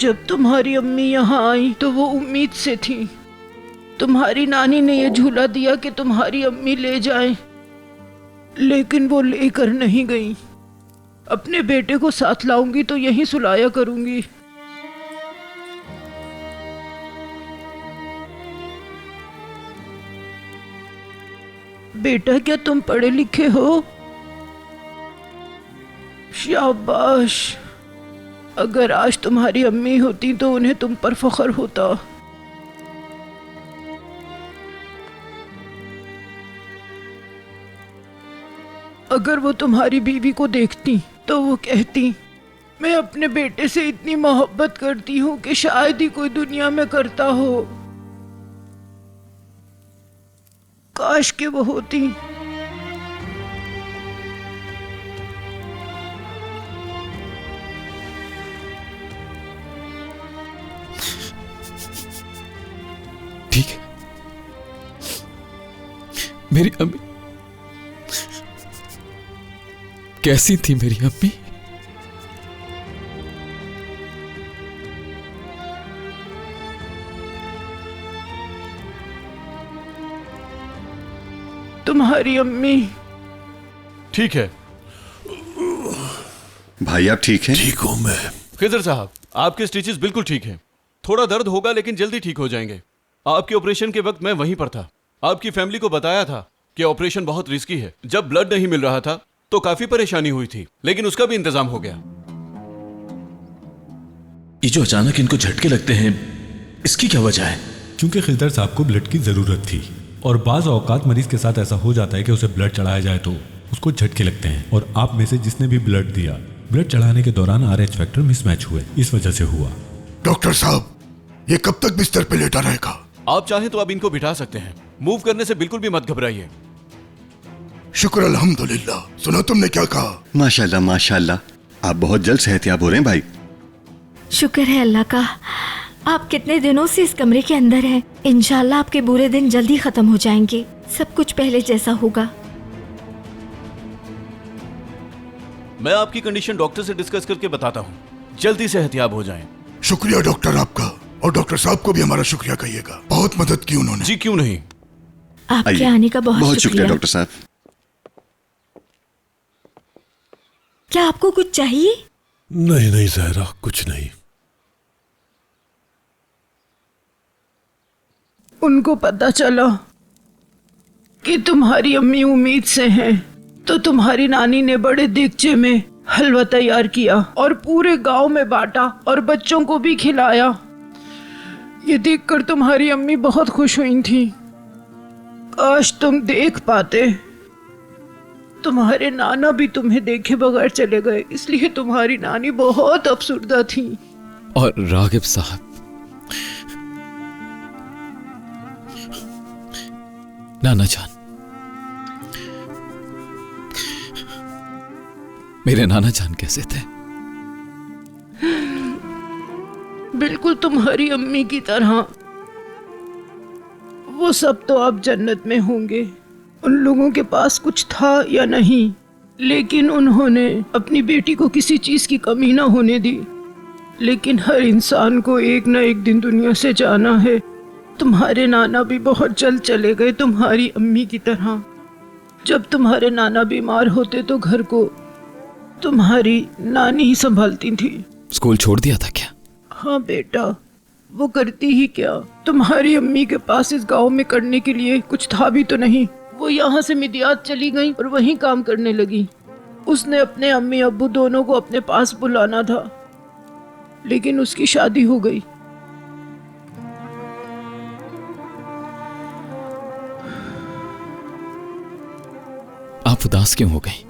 जब तुम्हारी अम्मी यहाँ आई तो वो उम्मीद से थी। तुम्हारी नानी ने ये झूला दिया कि तुम्हारी अम्मी ले जाएं, लेकिन वो लेकर नहीं गई। अपने बेटे को साथ लाऊंगी तो यहीं सुलाया करूंगी। बेटा, क्या तुम पढ़े लिखे हो? शाबाश। अगर आज तुम्हारी अम्मी होती तो उन्हें तुम पर फख्र होता। अगर वो तुम्हारी बीवी को देखती तो वो कहती, मैं अपने बेटे से इतनी मोहब्बत करती हूँ कि शायद ही कोई दुनिया में करता हो। काश के वो होती। ठीक है, मेरी अम्मी कैसी थी? मेरी अम्मी तुम्हारी अम्मी ठीक है। भाई आप ठीक हैं? ठीक हूं मैं। खिजर साहब, आपके स्टिचेस बिल्कुल ठीक हैं। थोड़ा दर्द होगा लेकिन जल्दी ठीक हो जाएंगे। आपके ऑपरेशन के वक्त मैं वहीं पर था। आपकी फैमिली को बताया था कि ऑपरेशन बहुत रिस्की है। जब ब्लड नहीं मिल रहा था तो काफी परेशानी हुई थी, लेकिन उसका भी इंतजाम हो गया। ये जो अचानक इनको झटके लगते हैं, इसकी क्या वजह है? क्योंकि खिलदर साहब को ब्लड की ज़रूरत थी और बाज़ औकात मरीज के साथ ऐसा हो जाता है कि उसे ब्लड चढ़ाया जाए तो उसको झटके लगते हैं। और आप में से जिसने भी ब्लड दिया, ब्लड चढ़ाने के दौरान RH फैक्टर मिसमैच हुए, इस वजह से हुआ। डॉक्टर साहब, ये कब तक बिस्तर पे लेटा रहेगा? आप चाहें तो अब इनको बिठा सकते हैं। मूव करने से बिल्कुल भी मत घबराइए। शुक्र अल्हम्दुलिल्लाह। सुना तुमने क्या कहा? माशाल्लाह माशाल्लाह, आप बहुत जल्द सेहतयाब हो रहे हैं भाई। शुक्र है अल्लाह का। आप कितने दिनों से इस कमरे के अंदर हैं। इंशाल्लाह आपके बुरे दिन जल्दी खत्म हो जाएंगे। सब कुछ पहले जैसा होगा। मैं आपकी कंडीशन डॉक्टर से डिस्कस करके बताता हूँ। जल्दी सेहतयाब हो जाएं। शुक्रिया डॉक्टर आपका, और डॉक्टर साहब को भी हमारा शुक्रिया कहिएगा। बहुत मदद की उन्होंने। जी क्यों नहीं। आपके आने का बहुत शुक्रिया डॉक्टर साहब। क्या आपको कुछ चाहिए? नहीं नहीं ज़हरा, कुछ नहीं। उनको पता चला कि तुम्हारी अम्मी उम्मीद से हैं, तो तुम्हारी नानी ने बड़े देगचे में हलवा तैयार किया और पूरे गांव में बांटा और बच्चों को भी खिलाया। ये देखकर तुम्हारी अम्मी बहुत खुश हुई थी। काश तुम देख पाते। तुम्हारे नाना भी तुम्हें देखे बगैर चले गए, इसलिए तुम्हारी नानी बहुत अफसुर्दा थी। और रागिब साहब, नाना जान, मेरे नाना जान कैसे थे? बिल्कुल तुम्हारी अम्मी की तरह। वो सब तो अब जन्नत में होंगे। उन लोगों के पास कुछ था या नहीं, लेकिन उन्होंने अपनी बेटी को किसी चीज की कमी ना होने दी। लेकिन हर इंसान को एक ना एक दिन दुनिया से जाना है। तुम्हारे नाना भी बहुत जल्द चले गए, तुम्हारी अम्मी की तरह। जब तुम्हारे नाना बीमार होते तो घर को तुम्हारी नानी ही संभालती थी। स्कूल छोड़ दिया था क्या? हाँ बेटा, वो करती ही क्या। तुम्हारी अम्मी के पास इस गांव में करने के लिए कुछ था भी तो नहीं। वो यहाँ से मिदियात चली गई और वहीं काम करने लगी। उसने अपने अम्मी अब्बू दोनों को अपने पास बुलाना था, लेकिन उसकी शादी हो गई। आप उदास क्यों हो गई?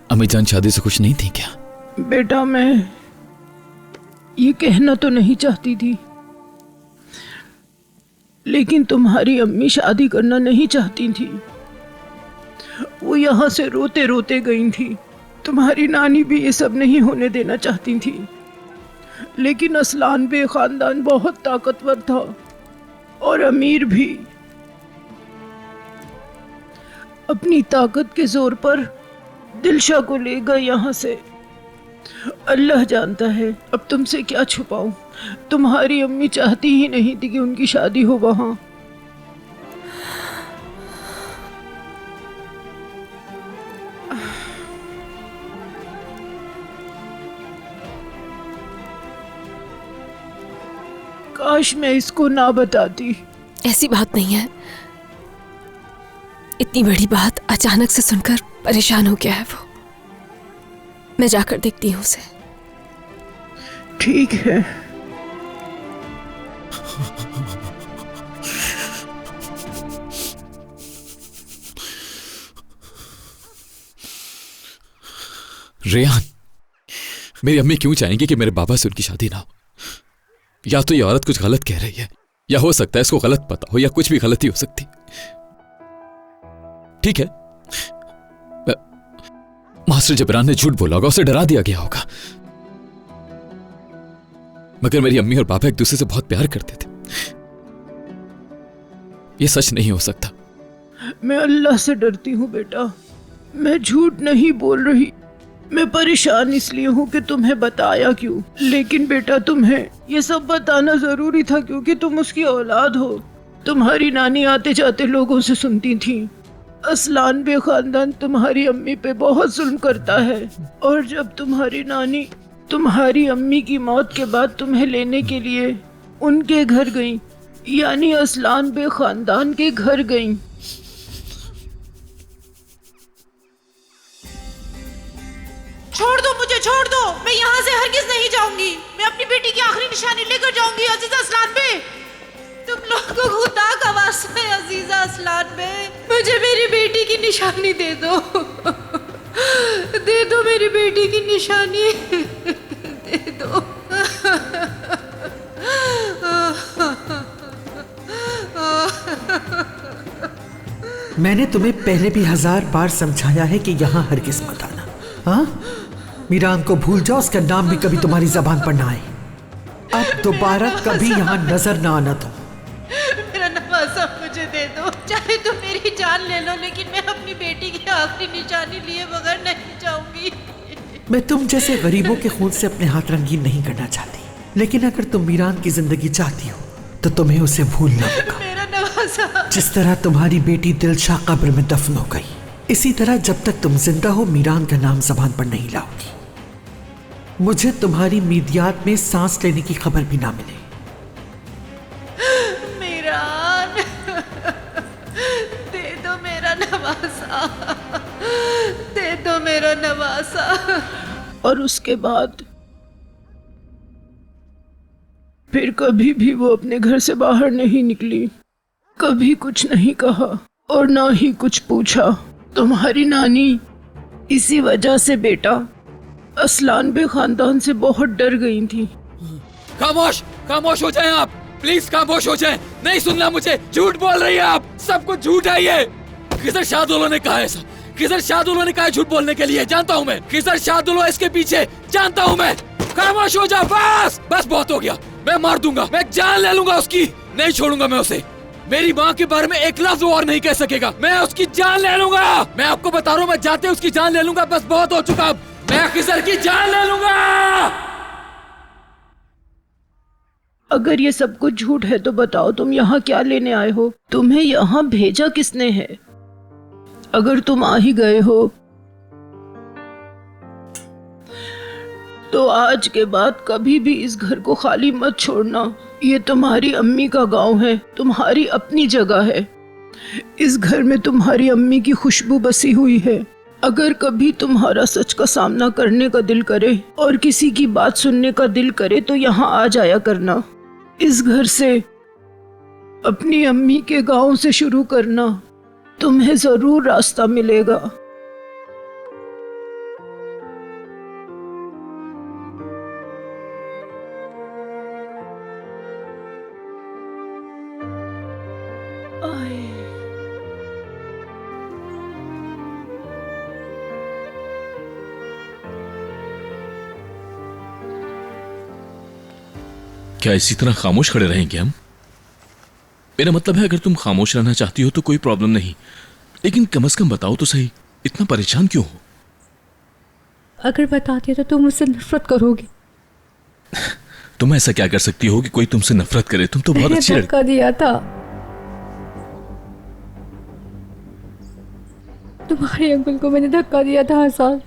अम्मी जान शादी से खुश नहीं थी क्या? बेटा, मैं ये कहना तो नहीं चाहती थी, लेकिन तुम्हारी अम्मी शादी करना नहीं चाहती थी। वो यहाँ से रोते रोते गई थी। तुम्हारी नानी भी ये सब नहीं होने देना चाहती थी, लेकिन असलान बे खानदान बहुत ताकतवर था और अमीर भी। अपनी ताकत के जोर पर दिलशा को ले गए यहाँ से। अल्लाह जानता है अब तुमसे क्या छुपाऊं। तुम्हारी अम्मी चाहती ही नहीं थी कि उनकी शादी हो वहां। काश मैं इसको ना बताती। ऐसी बात नहीं है, इतनी बड़ी बात अचानक से सुनकर परेशान हो गया है वो। मैं जाकर देखती हूँ उसे। ठीक है। रेहान, मेरी अम्मी क्यों चाहेंगी कि मेरे बाबा से उनकी शादी ना हो? या तो ये औरत कुछ गलत कह रही है, या हो सकता है इसको गलत पता हो, या कुछ भी गलती हो सकती। ठीक है, मास्टर जबरान ने झूठ बोला होगा, उसे डरा दिया गया होगा, मगर मेरी अम्मी और पापा एक दूसरे से बहुत प्यार करते थे। ये सच नहीं हो सकता। मैं अल्लाह से डरती हूँ बेटा, मैं झूठ नहीं बोल रही। मैं परेशान इसलिए हूँ कि तुम्हें बताया क्यों, लेकिन बेटा तुम्हें ये सब बताना जरूरी था क्योंकि तुम उसकी औलाद हो। तुम्हारी नानी आते जाते लोगों से सुनती थी असलान बे खानदान तुम्हारी अम्मी पे बहुत जुल्म करता है, और जब तुम्हारी नानी तुम्हारी अम्मी की मौत के बाद तुम्हें लेने के लिए उनके घर गई, यानी असलान बे खानदान के घर गई। छोड़ दो मुझे, छोड़ दो, मैं यहाँ से हरगिज नहीं जाऊंगी। मैं अपनी बेटी की आखिरी निशानी लेकर जाऊंगी। अजीजा असलान बे, तुम लोगों को खुदा का वास्ता है अजीजा असलान बे, मुझे मेरी बेटी की निशानी दे दो। दे दो मेरी बेटी की निशानी, दे दो। मैंने तुम्हें पहले भी 1000 बार समझाया है कि यहाँ हरगिज मत आना। हाँ, मीरान को भूल जाओ, उसका नाम भी कभी तुम्हारी जबान पर ना आए। अब दोबारा कभी यहाँ नजर ना आना तुम। मेरा नवासा मुझे दे दो, चाहे तुम मेरी जान ले लो, लेकिन मैं अपनी बेटी की आखिरी निशानी लिए बगैर नहीं जाऊंगी। मैं तुम जैसे गरीबों के खून से अपने हाथ रंगीन नहीं करना चाहती, लेकिन अगर तुम मीरान की जिंदगी चाहती हो तो तुम्हें उसे भूलना होगा। मेरा नवासा। जिस तरह तुम्हारी बेटी दिलशाह कब्र में दफन हो गई, इसी तरह जब तक तुम जिंदा हो मीरान का नाम जबान पर नहीं लाओगी। मुझे तुम्हारी मीदियात में सांस लेने की खबर भी ना मिले। मीरान, दे दो मेरा नवासा, दे दो मेरा नवासा। और उसके बाद फिर कभी भी वो अपने घर से बाहर नहीं निकली, कभी कुछ नहीं कहा और ना ही कुछ पूछा। तुम्हारी नानी इसी वजह से बेटा असलान बे खानदान से बहुत डर गई थी। खामोश, खामोश हो जाएं आप, प्लीज खामोश हो जाएं। नहीं सुनना मुझे, झूठ बोल रही है आप, सब कुछ झूठ है ये। खिजर शाहदुल्ला ने कहा ऐसा, खिजर शाहदुल्ला ने कहा झूठ बोलने के लिए, जानता हूँ मैं। खिजर शाहदुल्ला इसके पीछे, जानता हूँ मैं। खामोश हो जा, बस बस बहुत हो गया। मैं मार दूंगा, मैं जान ले लूंगा उसकी, नहीं छोड़ूंगा मैं उसे। मेरी माँ के बारे में एक लफ्ज और नहीं कह सकेगा, मैं उसकी जान ले लूंगा। मैं आपको बता रहा हूँ, मैं जाते उसकी जान ले लूंगा, बस बहुत हो चुका। मैं खिजर की जान ले लूंगा। अगर ये सब कुछ झूठ है तो बताओ तुम यहाँ क्या लेने आए हो? तुम्हें यहाँ भेजा किसने है? अगर तुम आ ही गए हो तो आज के बाद कभी भी इस घर को खाली मत छोड़ना। ये तुम्हारी अम्मी का गांव है, तुम्हारी अपनी जगह है। इस घर में तुम्हारी अम्मी की खुशबू बसी हुई है। अगर कभी तुम्हारा सच का सामना करने का दिल करे और किसी की बात सुनने का दिल करे तो यहाँ आ जाया करना। इस घर से, अपनी अम्मी के गांव से शुरू करना, तुम्हें जरूर रास्ता मिलेगा। क्या इसी तरह खामोश खड़े रहेंगे हम? मेरा मतलब है अगर तुम खामोश रहना चाहती हो तो कोई प्रॉब्लम नहीं, लेकिन कम से कम बताओ तो सही, इतना परेशान क्यों हो? अगर बताती तो तुम मुझसे नफरत करोगी। तुम ऐसा क्या कर सकती हो कि कोई तुमसे नफरत करे? तुम तो बहुत अच्छी मैंने धक्का दिया था। तुम्हारे अंकल को मैंने धक्का दिया था हसन।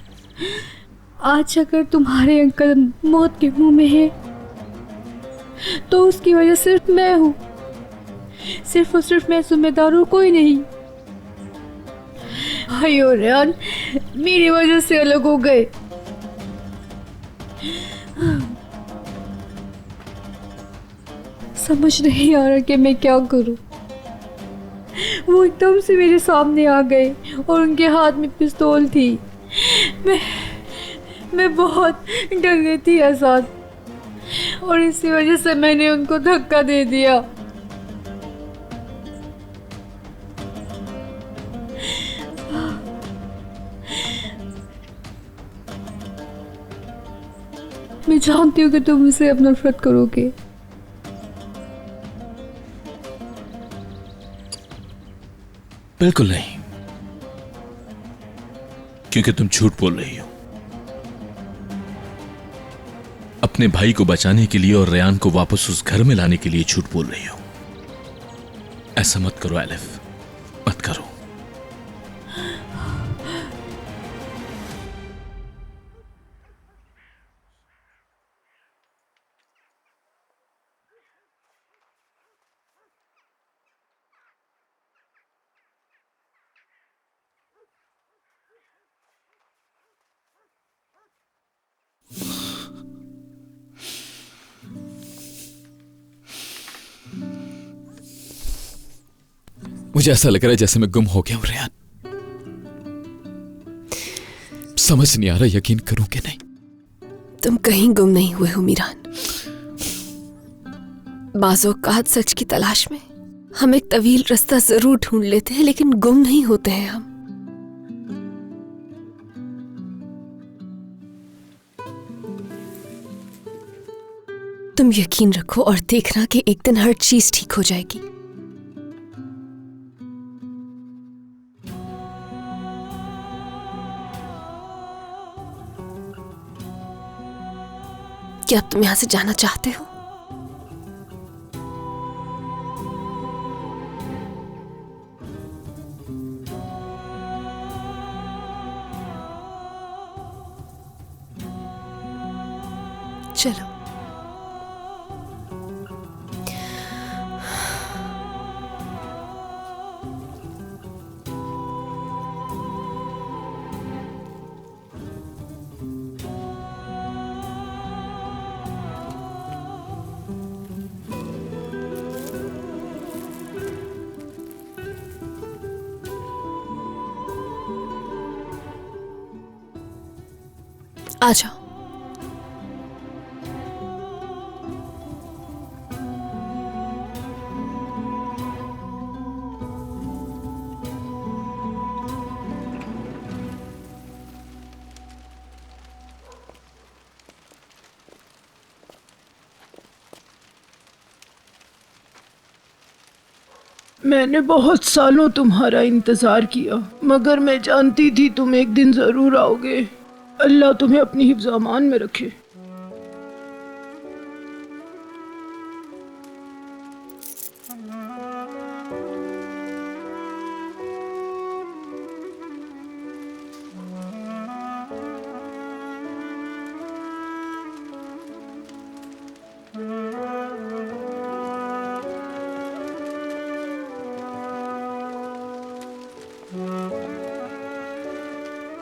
आज अगर तुम्हारे अंकल मौत के मुंह में है तो उसकी वजह सिर्फ मैं हूँ, सिर्फ और सिर्फ मैं जिम्मेदार हूँ, कोई नहीं। भाई और रेहान मेरी वजह से अलग हो गए। समझ नहीं आ रहा कि मैं क्या करूं। वो एकदम से मेरे सामने आ गए और उनके हाथ में पिस्तौल थी। मैं बहुत डर गई थी आजाद, और इसी वजह से मैंने उनको धक्का दे दिया। मैं जानती हूँ कि तुम मुझसे अब नफरत करोगे। बिल्कुल नहीं, क्योंकि तुम झूठ बोल रही हो। अपने भाई को बचाने के लिए और रेहान को वापस उस घर में लाने के लिए झूठ बोल रही हो। ऐसा मत करो एलिफ, मत करो। मुझे ऐसा लग रहा है जैसे मैं गुम हो गया हूं रेहान। समझ नहीं आ रहा यकीन करूं कि नहीं। तुम कहीं गुम नहीं हुए हो मीरान। बाज़-औक़ात सच की तलाश में हम एक तवील रास्ता जरूर ढूंढ लेते हैं, लेकिन गुम नहीं होते हैं हम। तुम यकीन रखो और देखना कि एक दिन हर चीज ठीक हो जाएगी। क्या तुम यहां से जाना चाहते हो? चलो। आ जाओ। मैंने बहुत सालों तुम्हारा इंतजार किया, मगर मैं जानती थी तुम एक दिन जरूर आओगे। अल्लाह तुम्हें अपनी हिफ्ज़-ओ-अमान में रखे।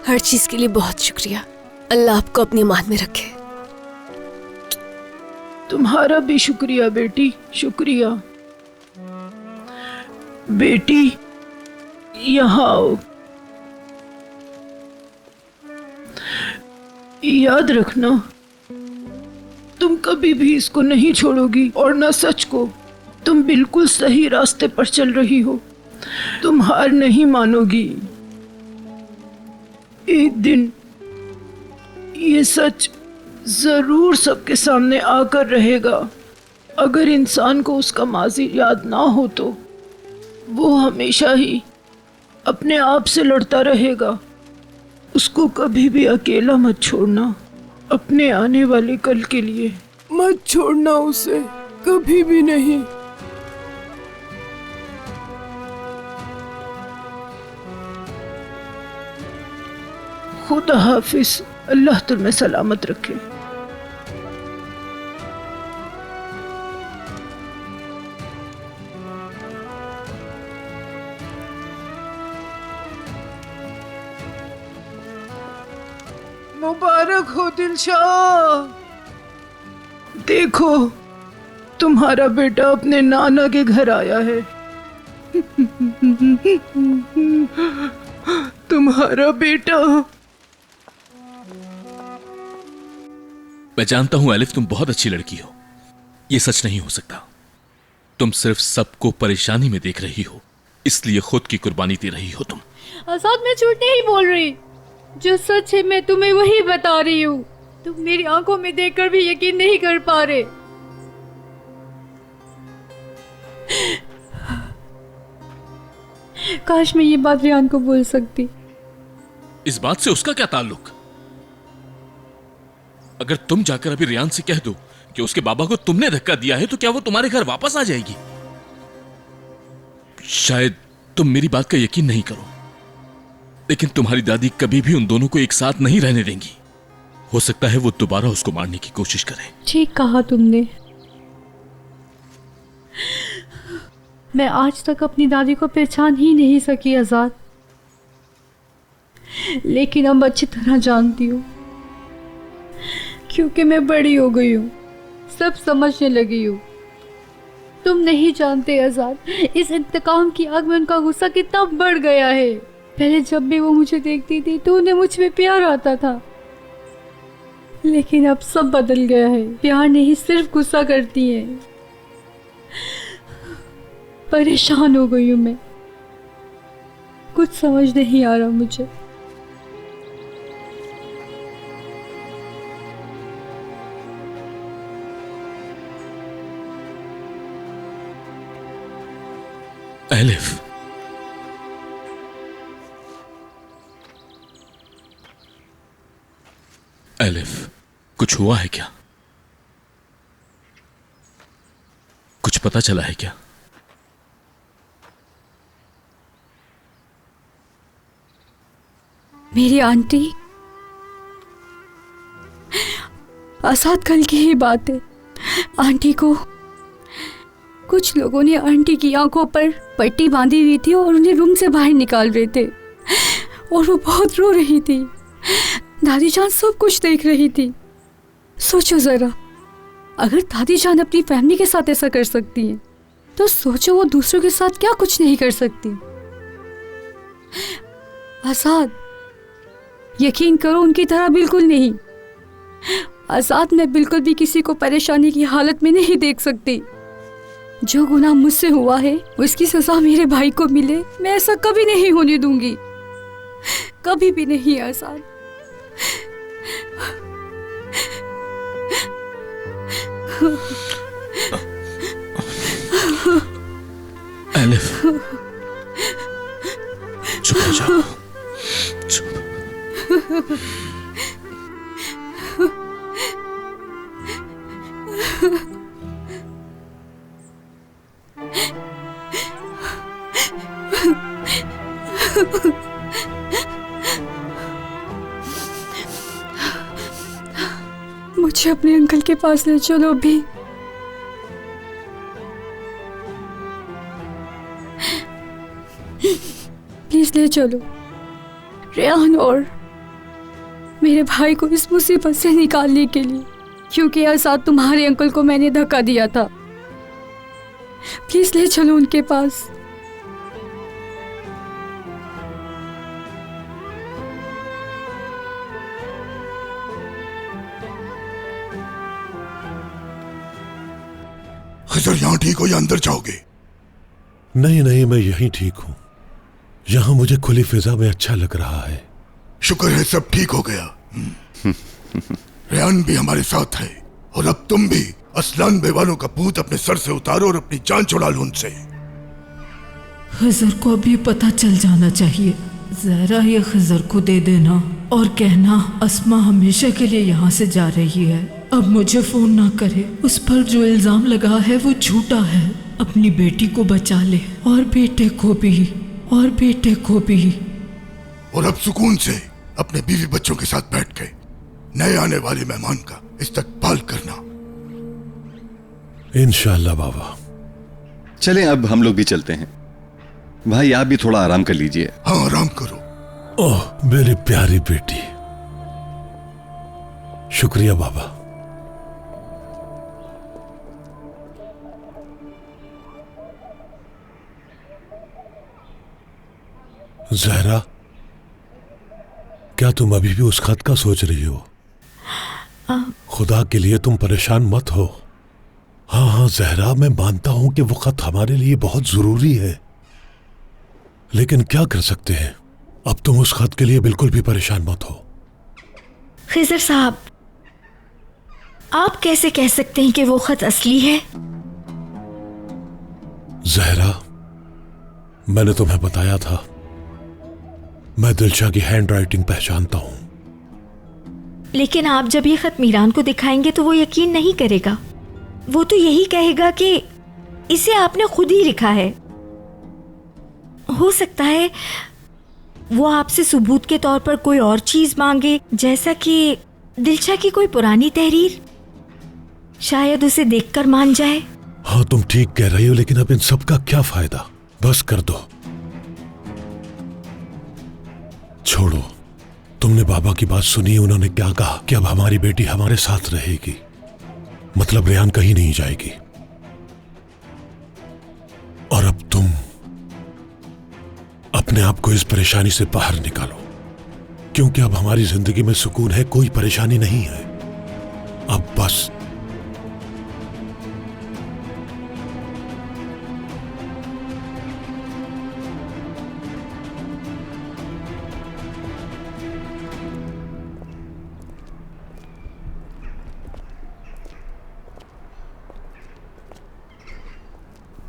हर चीज के लिए बहुत शुक्रिया। अल्लाह आपको अपनी अमान में रखे। तुम्हारा भी शुक्रिया बेटी, शुक्रिया। बेटी यहाँ आओ। याद रखना, तुम कभी भी इसको नहीं छोड़ोगी, और न सच को। तुम बिल्कुल सही रास्ते पर चल रही हो। तुम हार नहीं मानोगी। एक दिन ये सच जरूर सबके सामने आकर रहेगा। अगर इंसान को उसका माजी याद ना हो तो वो हमेशा ही अपने आप से लड़ता रहेगा। उसको कभी भी अकेला मत छोड़ना, अपने आने वाले कल के लिए मत छोड़ना उसे, कभी भी नहीं। खुदा हाफिज, अल्लाह तुम्हें सलामत रखे। मुबारक हो दिलशाह, देखो तुम्हारा बेटा अपने नाना के घर आया है। तुम्हारा बेटा। मैं जानता हूं एलिफ, तुम बहुत अच्छी लड़की हो। यह सच नहीं हो सकता। तुम सिर्फ सबको परेशानी में देख रही हो, इसलिए खुद की कुर्बानी दे रही हो तुम। आजाद, मैं झूठ नहीं बोल रही, जो सच है मैं तुम्हें वही बता रही हूँ। तुम मेरी आंखों में देखकर भी यकीन नहीं कर पा रहे। काश मैं ये बात रियान को बोल सकती। इस बात से उसका क्या ताल्लुक? अगर तुम जाकर अभी रियान से कह दो कि उसके बाबा को तुमने धक्का दिया है, तो क्या वो तुम्हारे घर वापस आ जाएगी? शायद तुम मेरी बात का यकीन नहीं करो, लेकिन तुम्हारी दादी कभी भी उन दोनों को एक साथ नहीं रहने देंगी। हो सकता है वो दोबारा उसको मारने की कोशिश करे। ठीक कहा तुमने। मैं आज तक अपनी दादी को पहचान ही नहीं सकी आजाद, लेकिन अब अच्छी तरह जानती हूँ, क्योंकि मैं बड़ी हो गई हूँ, सब समझने लगी हूँ। तुम नहीं जानते आजाद, इस इंतकाम की आग में उनका गुस्सा कितना बढ़ गया है। पहले जब भी वो मुझे देखती थी तो उन्हें मुझ में प्यार आता था, लेकिन अब सब बदल गया है। प्यार नहीं, सिर्फ गुस्सा करती है। परेशान हो गई हूँ मैं, कुछ समझ नहीं आ रहा मुझे। एलिफ, एलिफ, कुछ हुआ है क्या? कुछ पता चला है क्या? मेरी आंटी, आजाद कल की ही बात है। आंटी को कुछ लोगों ने आंटी की आंखों पर पट्टी बांधी हुई थी और उन्हें रूम से बाहर निकाल रहे थे, और वो बहुत रो रही थी। दादी जान सब कुछ देख रही थी। सोचो जरा, अगर दादी जान अपनी फैमिली के साथ ऐसा कर सकती हैं, तो सोचो वो दूसरों के साथ क्या कुछ नहीं कर सकती। आजाद, यकीन करो उनकी तरह बिल्कुल नहीं। आजाद, मैं बिल्कुल भी किसी को परेशानी की हालत में नहीं देख सकती। जो गुनाह मुझसे हुआ है उसकी सजा मेरे भाई को मिले, मैं ऐसा कभी नहीं होने दूंगी, कभी भी नहीं। आजाद, एलिफ, चुप हो जाओ, चुप। मुझे अपने अंकल के पास ले चलो अभी। प्लीज ले चलो रेहान और मेरे भाई को इस मुसीबत से निकालने के लिए, क्योंकि आजाद तुम्हारे अंकल को मैंने धक्का दिया था। प्लीज ले चलो उनके पास। खिजर, यहाँ ठीक हो या अंदर जाओगे? नहीं नहीं, मैं यहीं ठीक हूँ। यहाँ मुझे खुली फिजा में अच्छा लग रहा है। शुक्र है सब ठीक हो गया। रेहान भी हमारे साथ है, और अब तुम भी असलान बेवालों का भूत अपने सर से उतारो और अपनी जान छुड़ा लो उनसे। खिजर को अभी पता चल जाना चाहिए जहरा ये खिजर को दे देना और कहना अस्मा हमेशा के लिए यहाँ से जा रही है। अब मुझे फोन ना करे। उस पर जो इल्जाम लगा है वो झूठा है। अपनी बेटी को बचा ले और बेटे को भी, और बेटे को भी। और अब सुकून से अपने बीवी बच्चों के साथ बैठ के नए आने वाले मेहमान का इस्तकबाल करना। इंशाल्लाह बाबा। चले अब हम लोग भी चलते हैं। भाई आप भी थोड़ा आराम कर लीजिए। हाँ आराम करो। ओह मेरी प्यारी बेटी, शुक्रिया बाबा। जहरा, क्या तुम अभी भी उस खत का सोच रही हो? खुदा के लिए तुम परेशान मत हो। हाँ हाँ जहरा, मैं मानता हूं कि वो खत हमारे लिए बहुत जरूरी है, लेकिन क्या कर सकते हैं। अब तुम उस खत के लिए बिल्कुल भी परेशान मत हो। खिजर साहब, आप कैसे कह सकते हैं कि वो खत असली है? जहरा, मैंने तुम्हें बताया था, मैं दिलशा की हैंड राइटिंग पहचानता हूं। लेकिन आप जब ये खत मीरान को दिखाएंगे तो वो यकीन नहीं करेगा। वो तो यही कहेगा कि इसे आपने खुद ही लिखा है। हो सकता है वो आपसे सबूत के तौर पर कोई और चीज मांगे, जैसा कि दिलशा की कोई पुरानी तहरीर। शायद उसे देखकर मान जाए। हाँ तुम ठीक कह रही हो, लेकिन अब इन सब का क्या फायदा। बस कर दो, छोड़ो। तुमने बाबा की बात सुनी, उन्होंने क्या कहा कि अब हमारी बेटी हमारे साथ रहेगी, मतलब रेहान कहीं नहीं जाएगी। और अब तुम अपने आप को इस परेशानी से बाहर निकालो, क्योंकि अब हमारी जिंदगी में सुकून है, कोई परेशानी नहीं है। अब बस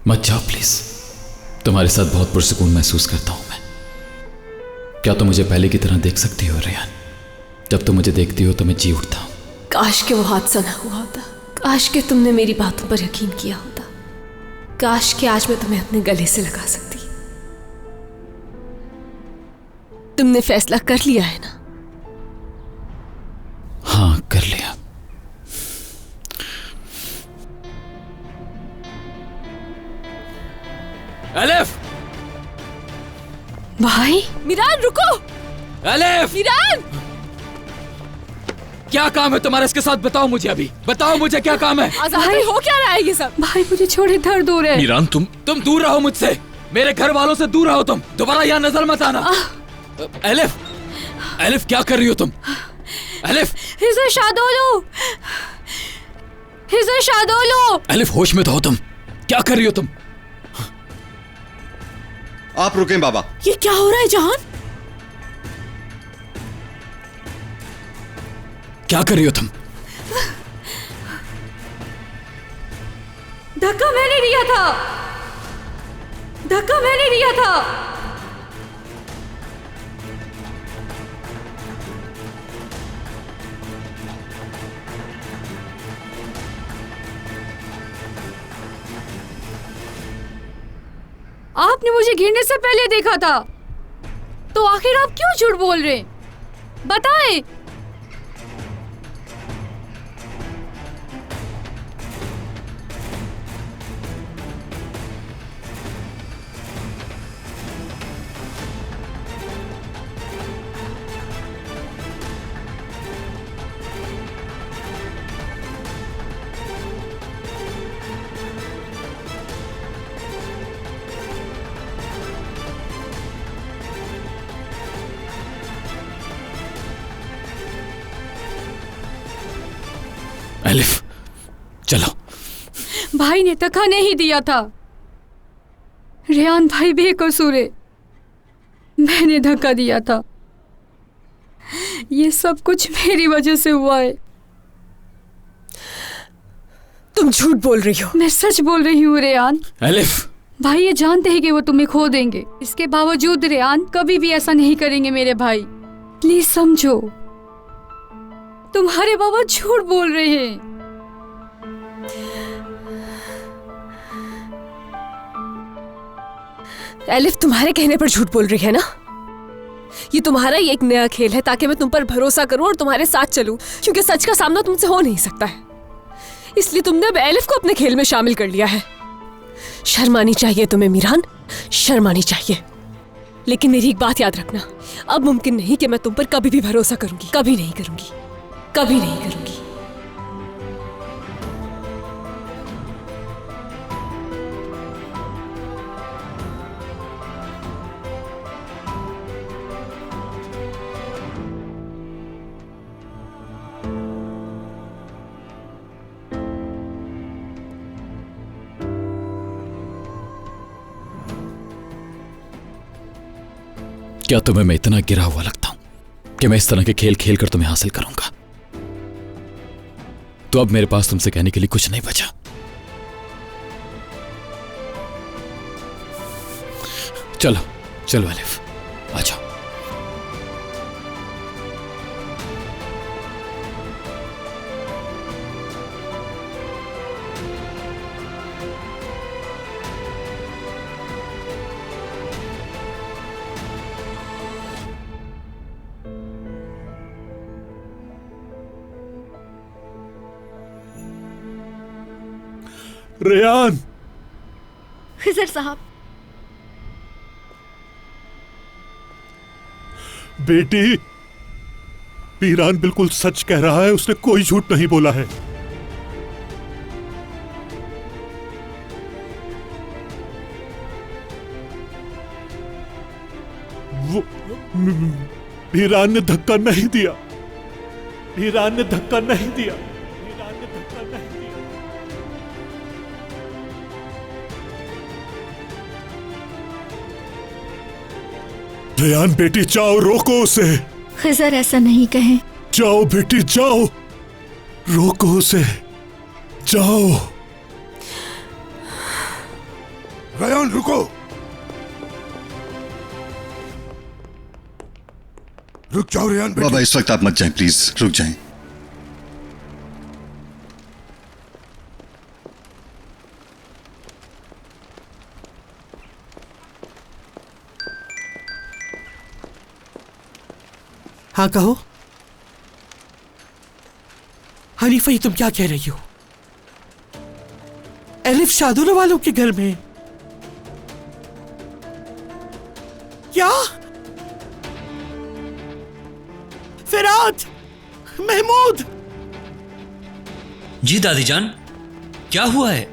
मत जाओ प्लीज। तुम्हारे साथ बहुत पुरसुकून महसूस करता हूं मैं। क्या तुम मुझे पहले की तरह देख सकती हो रेहान? जब तुम मुझे देखती हो तो मैं जी उठता हूं। काश के वो हादसा ना हुआ होता। काश के तुमने मेरी बातों पर यकीन किया होता। काश के आज मैं तुम्हें अपने गले से लगा सकती। तुमने फैसला कर लिया है ना? हाँ कर लिया। एलिफ! भाई मीरान रुको। एलिफ! मीरान! क्या काम है तुम्हारा इसके साथ? बताओ मुझे, अभी बताओ मुझे क्या काम है। भाई हो क्या रहा है ये सब? भाई मुझे छोड़े, दर्द हो रहा है। मीरान तुम दूर रहो मुझसे। मेरे घर वालों से दूर रहो। तुम दोबारा यहाँ नजर मत आना। एलिफ! एलिफ क्या कर रही हो तुम? एलिफ! हिजर शादोलो! हिजर शादोलो! एलिफ होश में तो हो तुम। क्या कर रही हो तुम? आप रुकें बाबा। ये क्या हो रहा है जहान? क्या कर रही हो तुम? धक्का मैंने दिया था। धक्का मैंने दिया था। आपने मुझे गिरने से पहले देखा था, तो आखिर आप क्यों झूठ बोल रहे हैं? बताएं। एलिफ चलो। भाई ने धक्का नहीं दिया था। रेहान भाई बेकसूर है, मैंने धक्का दिया था। ये सब कुछ मेरी वजह से हुआ है। तुम झूठ बोल रही हो। मैं सच बोल रही हूँ रेहान। एलिफ भाई ये जानते हैं कि वो तुम्हें खो देंगे, इसके बावजूद रेयान कभी भी ऐसा नहीं करेंगे मेरे भाई। प्लीज समझो, तुम्हारे बाबा झूठ बोल रहे हैं। एलिफ तुम्हारे कहने पर झूठ बोल रही है ना? ये तुम्हारा ही एक नया खेल है ताकि मैं तुम पर भरोसा करूं और तुम्हारे साथ चलूं, क्योंकि सच का सामना तुमसे हो नहीं सकता है। इसलिए तुमने अब एलिफ को अपने खेल में शामिल कर लिया है। शर्मानी चाहिए तुम्हें मीरान, शर्मानी चाहिए। लेकिन मेरी एक बात याद रखना, अब मुमकिन नहीं कि मैं तुम पर कभी भी भरोसा करूंगी, कभी नहीं करूंगी, कभी नहीं करूंगी। क्या तुम्हें मैं इतना गिरा हुआ लगता हूं कि मैं इस तरह के खेल खेलकर तुम्हें हासिल करूंगा? तो अब मेरे पास तुमसे कहने के लिए कुछ नहीं बचा। चलो चलो एलिफ, आ जाओ। रेयान, खिजर साहब, बेटी, मीरान बिल्कुल सच कह रहा है, उसने कोई झूठ नहीं बोला है। वो मीरान ने धक्का नहीं दिया, मीरान ने धक्का नहीं दिया, मीरान ने धक्का नहीं दिया। रेयान बेटी जाओ, रोको उसे। खिजर ऐसा नहीं कहें। जाओ बेटी जाओ, रोको उसे, जाओ। रेयान रुको, रुक जाओ रेयान बेटी। बाबा इस वक्त आप मत जाएं, प्लीज रुक जाएं। हाँ कहो। हनीफा ये तुम क्या कह रही हो? एलिफ शादुल वालों के घर में? क्या? फिराद, महमूद। जी दादी जान, क्या हुआ है?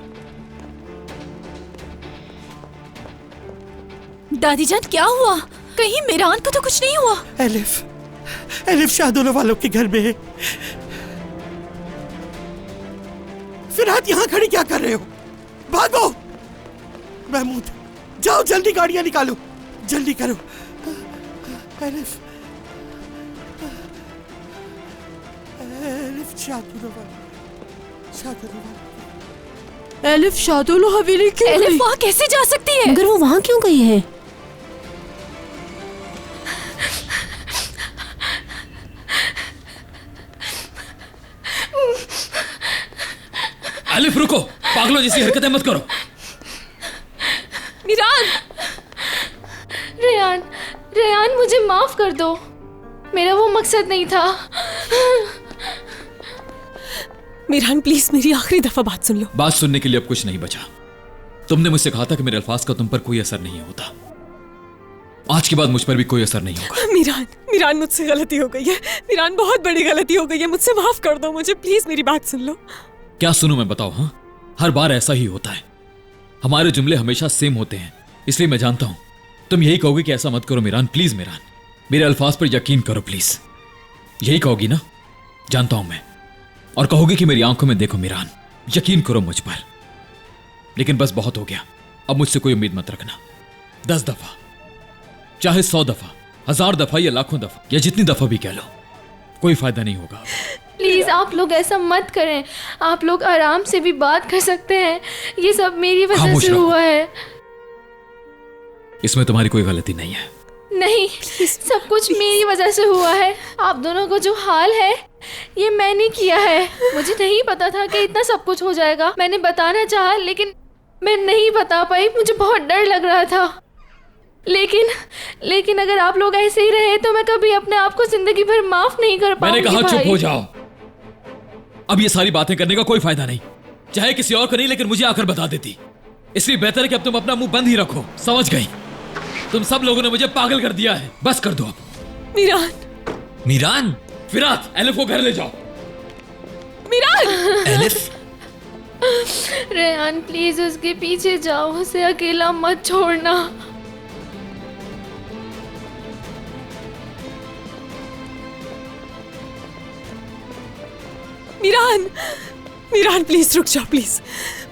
दादी जान क्या हुआ? कहीं मीरान को तो कुछ नहीं हुआ? एलिफ शादुल वालों के घर में है। फिराद यहाँ खड़ी क्या कर रहे हो? भागो। महमूद जाओ, जल्दी गाड़ियां निकालो, जल्दी करो। एलिफ एलिफ शादुल हवेली क्यों? एलिफ वहाँ कैसे जा सकती है? मगर वो वहाँ क्यों गई है? एलिफ रुको, पागलों जैसी हरकतें मत करो। मीरान, रेयान, रेयान मुझे माफ कर दो, मेरा वो मकसद नहीं था। मीरान प्लीज मेरी आखिरी दफा बात सुन लो। बात सुनने के लिए अब कुछ नहीं बचा। तुमने मुझसे कहा था कि मेरे अल्फाज का तुम पर कोई असर नहीं होता। आज के बाद मुझ पर भी कोई असर नहीं होगा। मीरान मुझसे गलती हो गई है। मीरान बहुत बड़ी गलती हो गई है, मुझसे माफ कर दो मुझे, प्लीज मेरी बात सुन लो। क्या सुनूं मैं, बताओ। हाँ, हर बार ऐसा ही होता है, हमारे जुमले हमेशा सेम होते हैं। इसलिए मैं जानता हूं तुम यही कहोगे कि ऐसा मत करो मीरान, प्लीज मीरान, मेरे अल्फाज पर यकीन करो प्लीज। यही कहोगी ना? जानता हूं मैं। और कहोगे कि मेरी आंखों में देखो मीरान, यकीन करो मुझ पर। लेकिन बस बहुत हो गया, अब मुझसे कोई उम्मीद मत रखना। 10 दफा, चाहे 100 दफा, 1000 दफा या लाखों दफा, या जितनी दफा भी कह लो, कोई फायदा नहीं होगा। प्लीज आप लोग ऐसा मत करें, आप लोग आराम से भी बात कर सकते हैं। ये सब मेरी वजह से हुआ है। इसमें तुम्हारी कोई गलती नहीं है। नहीं, सब कुछ मेरी वजह से हुआ है। आप दोनों को जो हाल है ये मैंने किया है। मुझे नहीं पता था कि इतना सब कुछ हो जाएगा। मैंने बताना चाहा लेकिन मैं नहीं बता पाई, मुझे बहुत डर लग रहा था। लेकिन अगर आप लोग ऐसे ही रहे तो मैं कभी अपने आप को जिंदगी भर माफ नहीं कर पाऊंगी। मैंने कहा चुप हो जाओ। अब ये सारी बातें करने का कोई फायदा नहीं, चाहे किसी और को नहीं लेकिन मुझे आकर बता देती। इसलिए बेहतर है कि अब तुम अपना मुंह बंद ही रखो, समझ गई? तुम सब लोगों ने मुझे पागल कर दिया है, बस कर दो अब। मीरान, मीरान, फिरात, एलिफ को घर ले जाओ। मीरान, एलिफ, रेहान प्लीज उसके पीछे जाओ, उसे अकेला मत छोड़ना। मीरान प्लीज रुक जाओ, प्लीज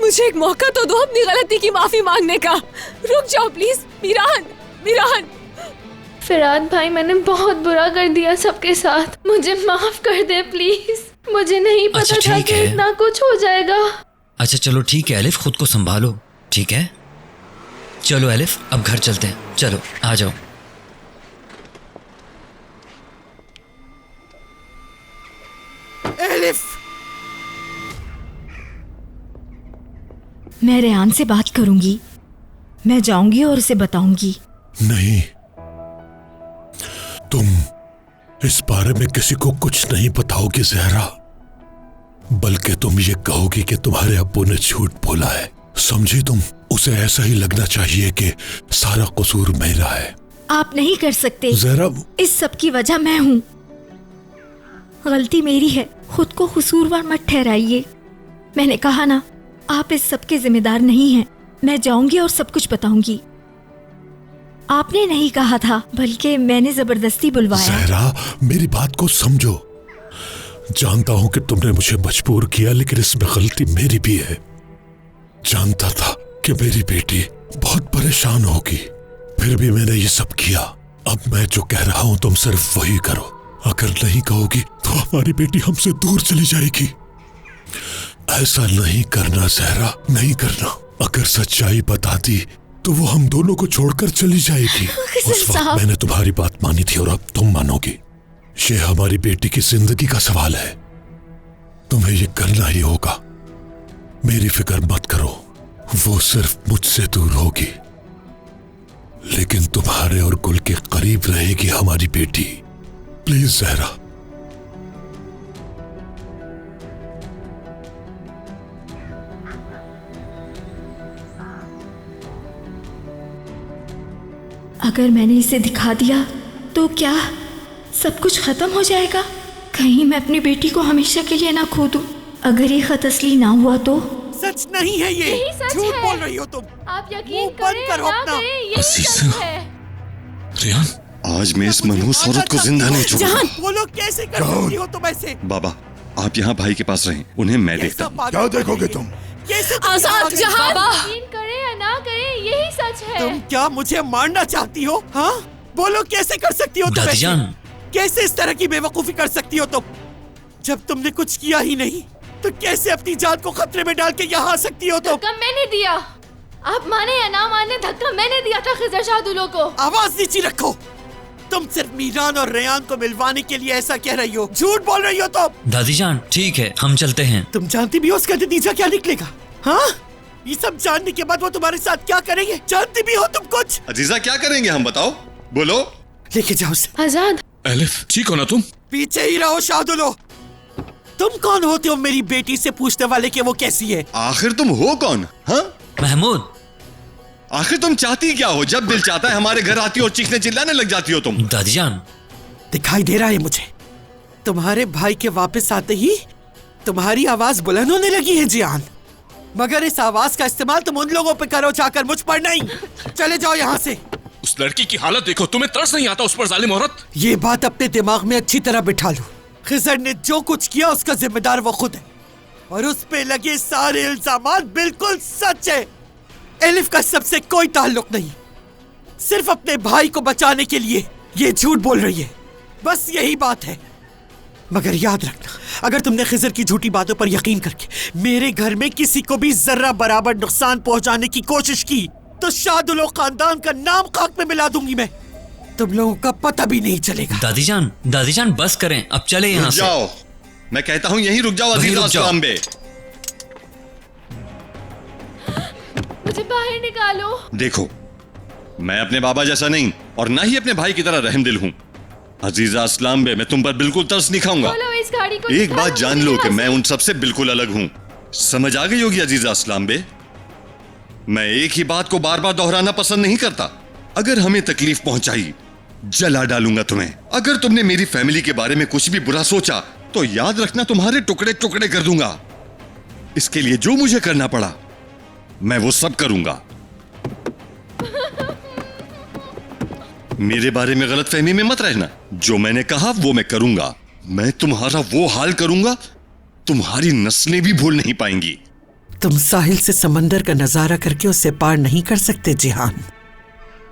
मुझे एक मौका तो दो अपनी गलती की माफी मांगने का। रुक जाओ प्लीज। मीरान फिरात भाई, मैंने बहुत बुरा कर दिया सबके साथ, मुझे माफ कर दे प्लीज। मुझे नहीं पता था कि इतना कुछ हो जाएगा। अच्छा चलो ठीक है एलिफ, खुद को संभालो, ठीक है? चलो एलिफ अब घर चलते हैं, चलो आ जाओ। एलिफ, मैं रेहान से बात करूंगी, मैं जाऊंगी और उसे बताऊंगी। नहीं, तुम इस बारे में किसी को कुछ नहीं बताओगी ज़हरा, बल्कि तुम ये कहोगी कि तुम्हारे अब्बू ने झूठ बोला है। समझी तुम? उसे ऐसा ही लगना चाहिए कि सारा कसूर मेरा है। आप नहीं कर सकते ज़हरा, इस सब की वजह मैं हूँ। गलती मेरी है, खुद को कसूरवार मत ठहराइए। मैंने कहा ना, आप इस सब के जिम्मेदार नहीं हैं। मैं जाऊंगी और सब कुछ बताऊंगी। आपने नहीं कहा था, बल्कि मैंने जबरदस्ती बुलवाया। ज़हरा, मेरी बात को समझो। जानता हूं कि तुमने मुझे मजबूर किया, लेकिन इसमें गलती मेरी भी है। जानता था कि मेरी बेटी बहुत परेशान होगी, फिर भी मैंने ये सब किया। अब मैं जो कह रहा हूं तुम सिर्फ वही करो। अगर नहीं कहोगी तो हमारी बेटी हमसे दूर चली जाएगी। ऐसा नहीं करना ज़हरा, नहीं करना। अगर सच्चाई बता दी तो वो हम दोनों को छोड़कर चली जाएगी। उस वक्त मैंने तुम्हारी बात मानी थी और अब तुम मानोगी। ये हमारी बेटी की जिंदगी का सवाल है, तुम्हें ये करना ही होगा। मेरी फिक्र मत करो, वो सिर्फ मुझसे दूर होगी, लेकिन तुम्हारे और गुल के करीब रहेगी हमारी बेटी। प्लीज ज़हरा। अगर मैंने इसे दिखा दिया तो क्या सब कुछ खत्म हो जाएगा? कहीं मैं अपनी बेटी को हमेशा के लिए ना खो दूं। अगर ये खत असली ना हुआ तो? सच नहीं है ये, झूठ बोल रही हो तुम। आप यकीन करें या ना करें, यही सच है। रेहान, आज मैं इस मनहूस औरत को जिंदा नहीं छोड़ूंगा। बोलो कैसे कर सकती हो तुम ऐसे? बाबा, आप यहाँ भाई के पास रहें, उन्हें मैं देखता हूँ। क्या देखोगे तुम? आजाद जहां यकीन करें या ना करें, यही सच है। तुम क्या मुझे मारना चाहती हो? हाँ, बोलो कैसे कर सकती हो तुम ऐसे? कैसे इस तरह की बेवकूफी कर सकती हो तुम? जब तुमने कुछ किया ही नहीं तो कैसे अपनी जान को खतरे में डाल के यहाँ आ सकती हो तुम? धक्का मैंने दिया, आप माने या ना माने, धक्का मैंने दिया था खिज़र शाहदुलो को। आवाज नीचे रखो। तुम सिर्फ मीरान और रेयान को मिलवाने के लिए ऐसा कह रही हो, झूठ बोल रही हो तुम। दादी जान ठीक है, हम चलते हैं। तुम जानती भी हो उसका नतीजा क्या निकलेगा? हाँ, ये सब जानने के बाद वो तुम्हारे साथ क्या करेंगे? जानती भी हो तुम कुछ? अजीजा क्या करेंगे हम, बताओ, बोलो। लेके जाओ उसे। आजाद, एलिफ ठीक हो ना तुम? पीछे ही रहो शाहदुलो। तुम कौन होते हो मेरी बेटी से पूछने वाले कि वो कैसी है? आखिर तुम हो कौन? हाँ महमूद, आखिर तुम चाहती क्या हो? जब दिल चाहता है हमारे घर आती हो और चीखने चिल्लाने लग जाती हो तुम। दादी जान, दिखाई दे रहा है मुझे, तुम्हारे भाई के वापस आते ही तुम्हारी आवाज बुलंद होने लगी है जियान। मगर इस आवाज का इस्तेमाल तुम उन लोगों पे करो जाकर, मुझ पर नहीं। चले जाओ यहाँ से। उस लड़की की हालत देखो, तुम्हें तरस नहीं आता उस पर, जालिम औरत? ये बात अपने दिमाग में अच्छी तरह बिठा लो। खिज़र ने जो कुछ किया उसका जिम्मेदार वो खुद है, और उस पे लगे सारे इल्जामात बिल्कुल सच है। एलिफ का सबसे कोई ताल्लुक नहीं, सिर्फ अपने भाई को बचाने के लिए ये झूठ बोल रही है, बस यही बात है। मगर याद रखना, अगर तुमने खिज़र की झूठी बातों पर यकीन करके मेरे घर में किसी को भी जर्रा बराबर नुकसान पहुंचाने की कोशिश की तो शादुलो खानदान का नाम खाक में मिला दूंगी मैं। तुम लोगों का पता भी नहीं चलेगा। दादी जान बस करें, अब चले यहाँ से। जाओ, मैं कहता हूँ यहीं रुक जाओ अजीजा अस्लाम बे। मुझे बाहर निकालो। देखो, मैं अपने बाबा जैसा नहीं और ना ही अपने भाई की तरह रहमदिल हूँ। अजीजा अस्लाम बे, मैं तुम पर बिल्कुल तरस नहीं खाऊंगा। इस गाड़ी को एक बात जान लो कि मैं उन सबसे बिल्कुल अलग हूँ। समझ आ गई होगी अजीजा अस्लाम बे। मैं एक ही बात को बार बार दोहराना पसंद नहीं करता। अगर हमें तकलीफ पहुंचाई, जला डालूंगा तुम्हें। अगर तुमने मेरी फैमिली के बारे में कुछ भी बुरा सोचा तो याद रखना तुम्हारे टुकड़े टुकड़े कर दूंगा। इसके लिए जो मुझे करना पड़ा मैं वो सब करूंगा। मेरे बारे में गलतफहमी में मत रहना। जो मैंने कहा वो मैं करूंगा। मैं तुम्हारा वो हाल करूंगा तुम्हारी नस्लें भी भूल नहीं पाएंगी। तुम साहिल से समंदर का नजारा करके उसे पार नहीं कर सकते जिहान।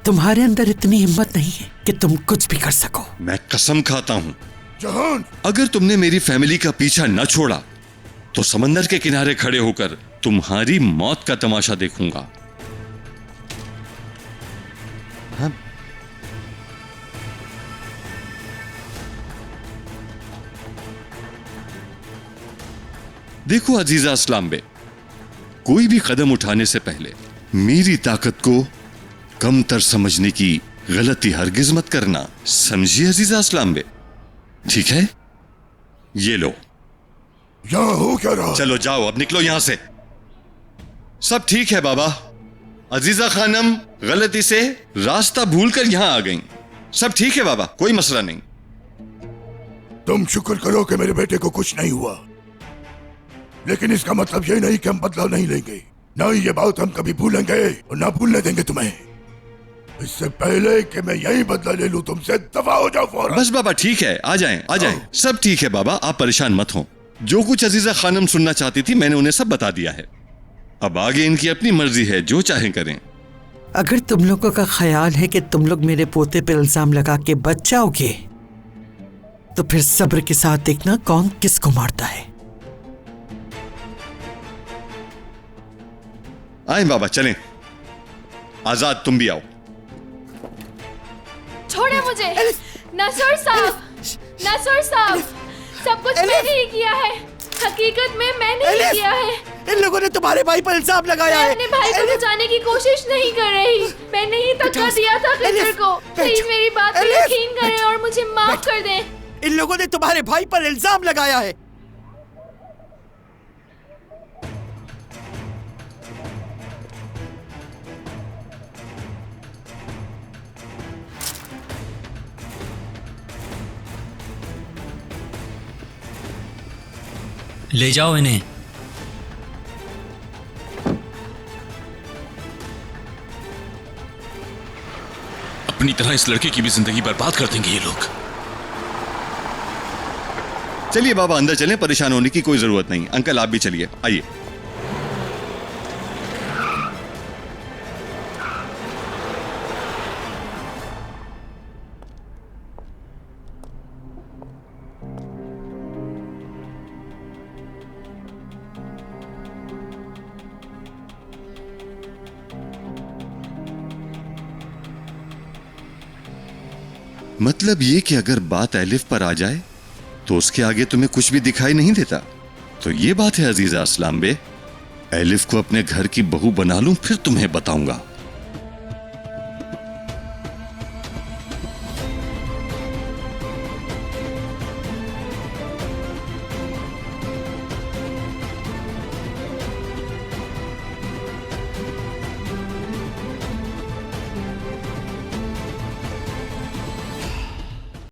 तुम्हारे अंदर इतनी हिम्मत नहीं है कि तुम कुछ भी कर सको। मैं कसम खाता हूं जहान, अगर तुमने मेरी फैमिली का पीछा न छोड़ा तो समंदर के किनारे खड़े होकर तुम्हारी मौत का तमाशा देखूंगा। हाँ? देखो अजीजा अस्लाम बे, कोई भी कदम उठाने से पहले मेरी ताकत को कमतर समझने की गलती हरगिज मत करना, समझिए अजीजा अस्लाम बे। ठीक है, ये लो। यहाँ हो क्या रहा? चलो जाओ, अब निकलो यहां से। सब ठीक है बाबा। अजीजा खानम गलती से रास्ता भूलकर यहां आ गईं। सब ठीक है बाबा, कोई मसला नहीं। तुम शुक्र करो कि मेरे बेटे को कुछ नहीं हुआ, लेकिन इसका मतलब ये नहीं कि हम बदला नहीं लेंगे। ना ही ये बात हम कभी भूलेंगे और ना भूलने देंगे तुम्हें। इससे पहले कि मैं यही बदला ले लूं तुमसे, दफा हो जाओ फौरन। बस बाबा ठीक है, आ जाएं, आ जाएं। सब ठीक है बाबा, आप परेशान मत हो। जो कुछ अजीजा खानम सुनना चाहती थी मैंने उन्हें सब बता दिया है। अब आगे इनकी अपनी मर्जी है, जो चाहें करें। अगर तुम लोगों का ख्याल है कि तुम लोग मेरे पोते पर इल्जाम लगा के बच जाओगे तो फिर सब्र के साथ देखना कौन किसको मारता है। आए बाबा, चलें। आजाद, तुम भी आओ। छोड़े मुझे। नसर साहब, नसर साहब, सब कुछ मैंने ही किया है। हकीकत में मैंने ही किया है। इन लोगों ने तुम्हारे भाई पर इल्जाम लगाया है। मैं अपने भाई को बचाने की कोशिश नहीं कर रही। मैंने ही धक्का दिया था खिजर को। प्लीज मेरी बात पर यकीन करें और मुझे माफ कर दें। इन लोगों ने तुम्हारे भाई पर इल्जाम लगाया है। ले जाओ इन्हें। अपनी तरह इस लड़के की भी जिंदगी बर्बाद कर देंगे ये लोग। चलिए बाबा, अंदर चलें, परेशान होने की कोई जरूरत नहीं। अंकल आप भी चलिए, आइए। मतलब ये कि अगर बात एलिफ पर आ जाए तो उसके आगे तुम्हें कुछ भी दिखाई नहीं देता। तो ये बात है अजीजा अस्लाम बे। एलिफ को अपने घर की बहू बना लूं, फिर तुम्हें बताऊंगा।